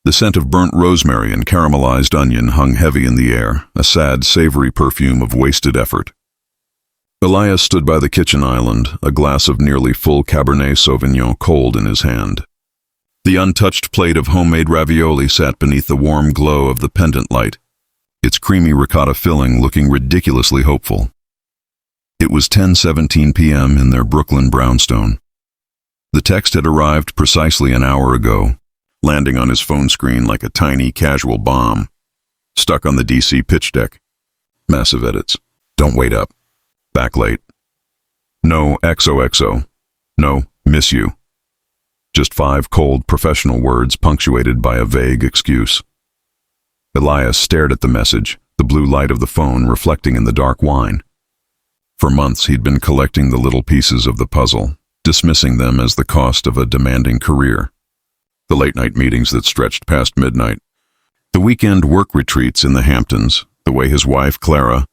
The scent of burnt rosemary and caramelized onion hung heavy in the air, a sad, savory perfume of wasted effort. Elias stood by the kitchen island, a glass of nearly full Cabernet Sauvignon cold in his hand. The untouched plate of homemade ravioli sat beneath the warm glow of the pendant light, its creamy ricotta filling looking ridiculously hopeful. It was 10:17 p.m. in their Brooklyn brownstone. The text had arrived precisely an hour ago, landing on his phone screen like a tiny, casual bomb. Stuck on the DC pitch deck. Massive edits. Don't wait up. Back late. No XOXO. No miss you. Just 5 cold, professional words punctuated by a vague excuse. Elias stared at the message, the blue light of the phone reflecting in the dark wine. For months he'd been collecting the little pieces of the puzzle, dismissing them as the cost of a demanding career. The late-night meetings that stretched past midnight, the weekend work retreats in the Hamptons, the way his wife, Clara,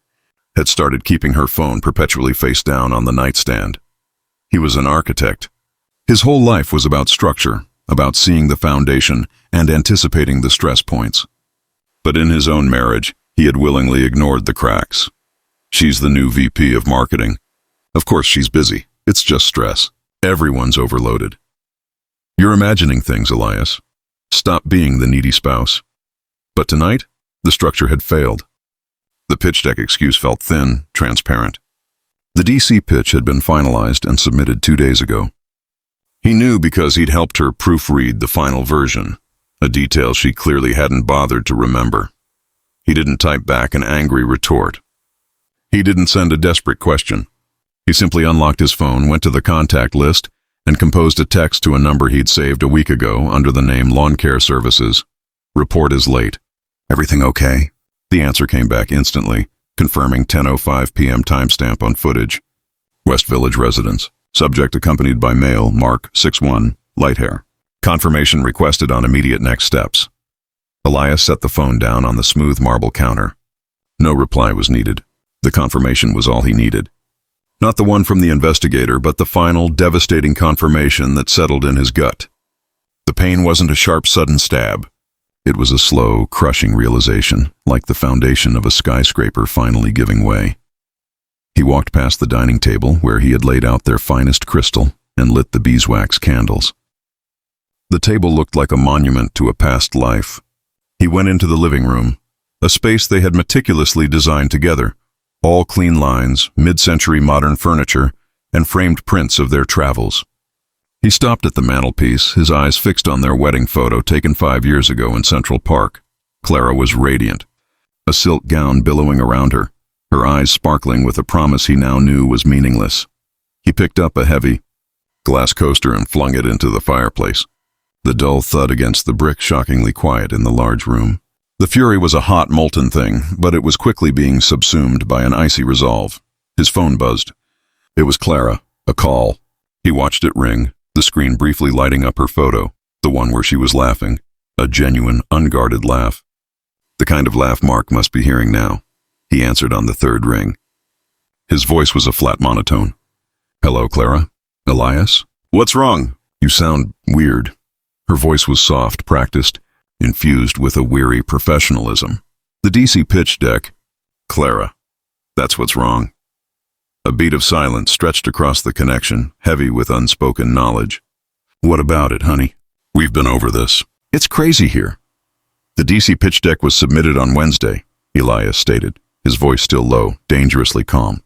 had started keeping her phone perpetually face down on the nightstand. He was an architect. His whole life was about structure, about seeing the foundation and anticipating the stress points. But in his own marriage, he had willingly ignored the cracks. She's the new VP of marketing. Of course she's busy. It's just stress. Everyone's overloaded. You're imagining things, Elias. Stop being the needy spouse. But tonight, the structure had failed. The pitch deck excuse felt thin, transparent. The DC pitch had been finalized and submitted 2 days ago. He knew because he'd helped her proofread the final version, a detail she clearly hadn't bothered to remember. He didn't type back an angry retort. He didn't send a desperate question. He simply unlocked his phone, went to the contact list, and composed a text to a number he'd saved a week ago under the name Lawn Care Services. Report is late. Everything okay? The answer came back instantly, confirming 10:05 p.m. timestamp on footage. West Village residence. Subject accompanied by male, Mark, 6'1", light hair. Confirmation requested on immediate next steps. Elias set the phone down on the smooth marble counter. No reply was needed. The confirmation was all he needed. Not the one from the investigator, but the final, devastating confirmation that settled in his gut. The pain wasn't a sharp, sudden stab. It was a slow, crushing realization, like the foundation of a skyscraper finally giving way. He walked past the dining table where he had laid out their finest crystal and lit the beeswax candles. The table looked like a monument to a past life. He went into the living room, a space they had meticulously designed together, all clean lines, mid-century modern furniture, and framed prints of their travels. He stopped at the mantelpiece, his eyes fixed on their wedding photo taken 5 years ago in Central Park. Clara was radiant, a silk gown billowing around her, her eyes sparkling with a promise he now knew was meaningless. He picked up a heavy glass coaster and flung it into the fireplace. The dull thud against the brick shockingly quiet in the large room. The fury was a hot, molten thing, but it was quickly being subsumed by an icy resolve. His phone buzzed. It was Clara, a call. He watched it ring, the screen briefly lighting up her photo, the one where she was laughing, a genuine, unguarded laugh. The kind of laugh Mark must be hearing now. He answered on the third ring. His voice was a flat monotone. Hello, Clara? Elias? What's wrong? You sound weird. Her voice was soft, practiced, infused with a weary professionalism. The DC pitch deck. Clara. That's what's wrong. A beat of silence stretched across the connection, heavy with unspoken knowledge. What about it, honey? We've been over this. It's crazy here. The DC pitch deck was submitted on Wednesday, Elias stated, his voice still low, dangerously calm.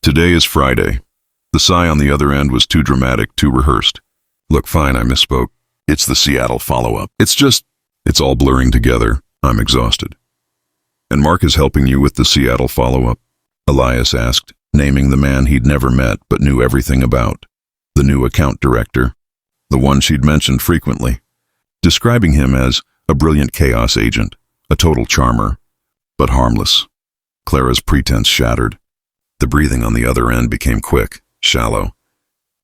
Today is Friday. The sigh on the other end was too dramatic, too rehearsed. Look, fine, I misspoke. It's the Seattle follow-up. It's all blurring together. I'm exhausted. And Mark is helping you with the Seattle follow-up? Elias asked, naming the man he'd never met but knew everything about. The new account director. The one she'd mentioned frequently. Describing him as a brilliant chaos agent, a total charmer, but harmless. Clara's pretense shattered. The breathing on the other end became quick, shallow.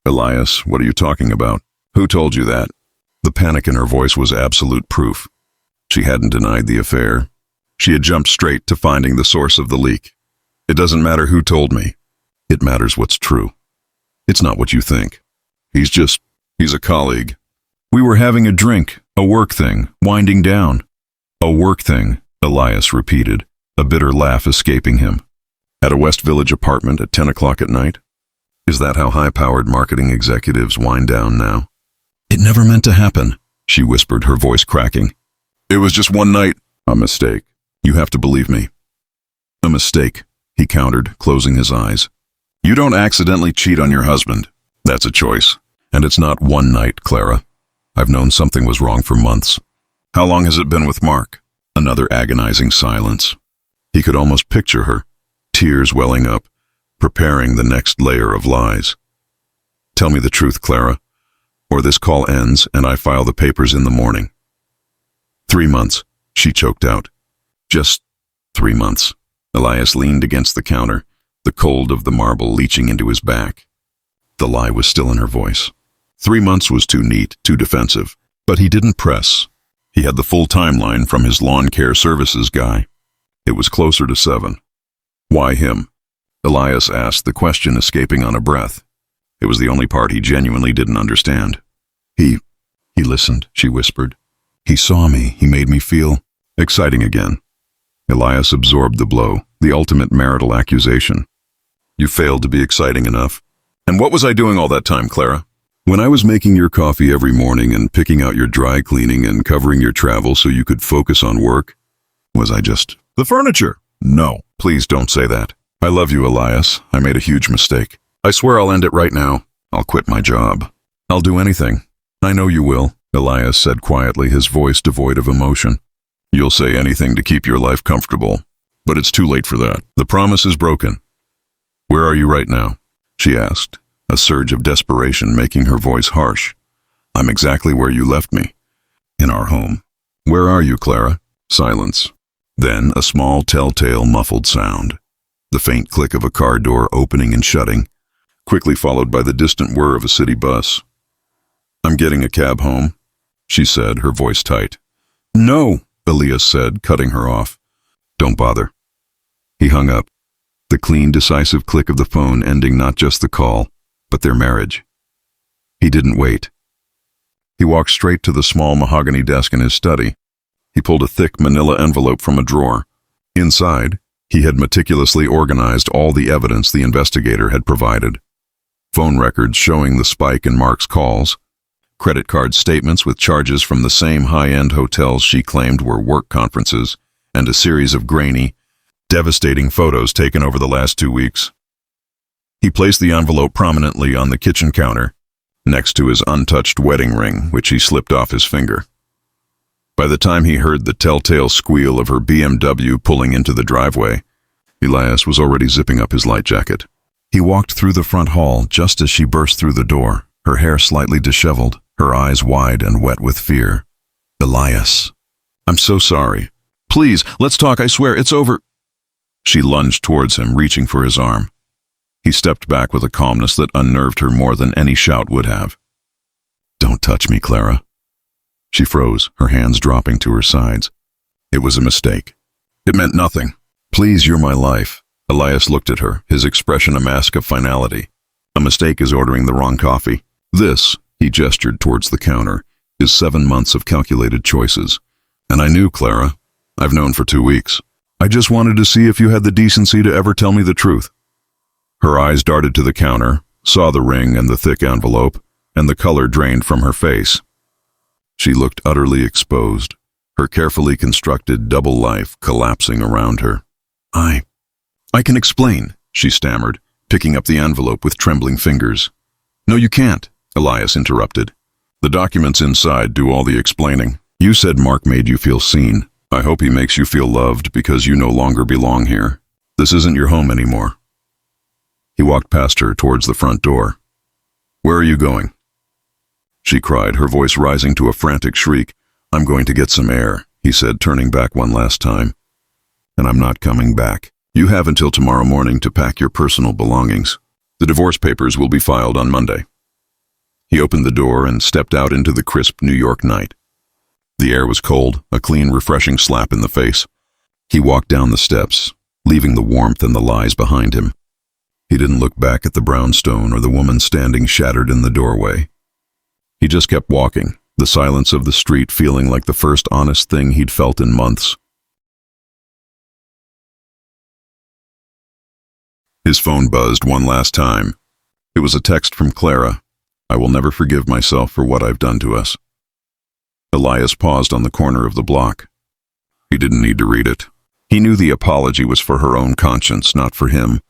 Elias, what are you talking about? Who told you that? The panic in her voice was absolute proof. She hadn't denied the affair. She had jumped straight to finding the source of the leak. It doesn't matter who told me. It matters what's true. It's not what you think. He's a colleague. We were having a drink, A work thing, winding down. A work thing, Elias repeated, a bitter laugh escaping him. At a West Village apartment at 10 o'clock at night? Is that how high-powered marketing executives wind down now? It never meant to happen, she whispered, her voice cracking. It was just one night. A mistake. You have to believe me. A mistake, he countered, closing his eyes. You don't accidentally cheat on your husband. That's a choice. And it's not one night, Clara. I've known something was wrong for months. How long has it been with Mark? Another agonizing silence. He could almost picture her, tears welling up, preparing the next layer of lies. Tell me the truth, Clara, or this call ends and I file the papers in the morning. 3 months, she choked out. Just 3 months. Elias leaned against the counter, the cold of the marble leaching into his back. The lie was still in her voice. 3 months was too neat, too defensive, but he didn't press. He had the full timeline from his lawn care services guy. It was closer to 7. Why him? Elias asked, the question escaping on a breath. It was the only part he genuinely didn't understand. He listened, she whispered. He saw me, he made me feel exciting again. Elias absorbed the blow, the ultimate marital accusation. You failed to be exciting enough. And what was I doing all that time, Clara? When I was making your coffee every morning and picking out your dry cleaning and covering your travel so you could focus on work, was I just the furniture? No, please don't say that. I love you, Elias. I made a huge mistake. I swear I'll end it right now. I'll quit my job. I'll do anything. I know you will, Elias said quietly, his voice devoid of emotion. You'll say anything to keep your life comfortable, but it's too late for that. The promise is broken. Where are you right now? She asked, a surge of desperation making her voice harsh. I'm exactly where you left me. In our home. Where are you, Clara? Silence. Then a small, telltale, muffled sound. The faint click of a car door opening and shutting, quickly followed by the distant whir of a city bus. I'm getting a cab home, she said, her voice tight. No, Elias said, cutting her off. Don't bother. He hung up, the clean, decisive click of the phone ending not just the call, but their marriage. He didn't wait. He walked straight to the small mahogany desk in his study. He pulled a thick manila envelope from a drawer. Inside, he had meticulously organized all the evidence the investigator had provided. Phone records showing the spike in Mark's calls, credit card statements with charges from the same high-end hotels she claimed were work conferences, and a series of grainy, devastating photos taken over the last 2 weeks. He placed the envelope prominently on the kitchen counter, next to his untouched wedding ring, which he slipped off his finger. By the time he heard the telltale squeal of her BMW pulling into the driveway, Elias was already zipping up his light jacket. He walked through the front hall just as she burst through the door, her hair slightly disheveled, her eyes wide and wet with fear. Elias. I'm so sorry. Please, let's talk, I swear, it's over. She lunged towards him, reaching for his arm. He stepped back with a calmness that unnerved her more than any shout would have. Don't touch me, Clara. She froze, her hands dropping to her sides. It was a mistake. It meant nothing. Please, you're my life. Elias looked at her, his expression a mask of finality. A mistake is ordering the wrong coffee. This, he gestured towards the counter, is 7 months of calculated choices. And I knew, Clara. I've known for 2 weeks. I just wanted to see if you had the decency to ever tell me the truth. Her eyes darted to the counter, saw the ring and the thick envelope, and the color drained from her face. She looked utterly exposed, her carefully constructed double life collapsing around her. I can explain, she stammered, picking up the envelope with trembling fingers. No, you can't, Elias interrupted. The documents inside do all the explaining. You said Mark made you feel seen. I hope he makes you feel loved because you no longer belong here. This isn't your home anymore. He walked past her towards the front door. Where are you going? She cried, her voice rising to a frantic shriek. I'm going to get some air, he said, turning back one last time. And I'm not coming back. You have until tomorrow morning to pack your personal belongings. The divorce papers will be filed on Monday. He opened the door and stepped out into the crisp New York night. The air was cold, a clean, refreshing slap in the face. He walked down the steps, leaving the warmth and the lies behind him. He didn't look back at the brownstone or the woman standing shattered in the doorway. He just kept walking, the silence of the street feeling like the first honest thing he'd felt in months. His phone buzzed one last time. It was a text from Clara. "I will never forgive myself for what I've done to us." Elias paused on the corner of the block. He didn't need to read it. He knew the apology was for her own conscience, not for him.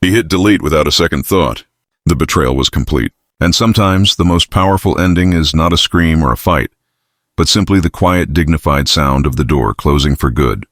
He hit delete without a second thought. The betrayal was complete. And sometimes the most powerful ending is not a scream or a fight, but simply the quiet, dignified sound of the door closing for good.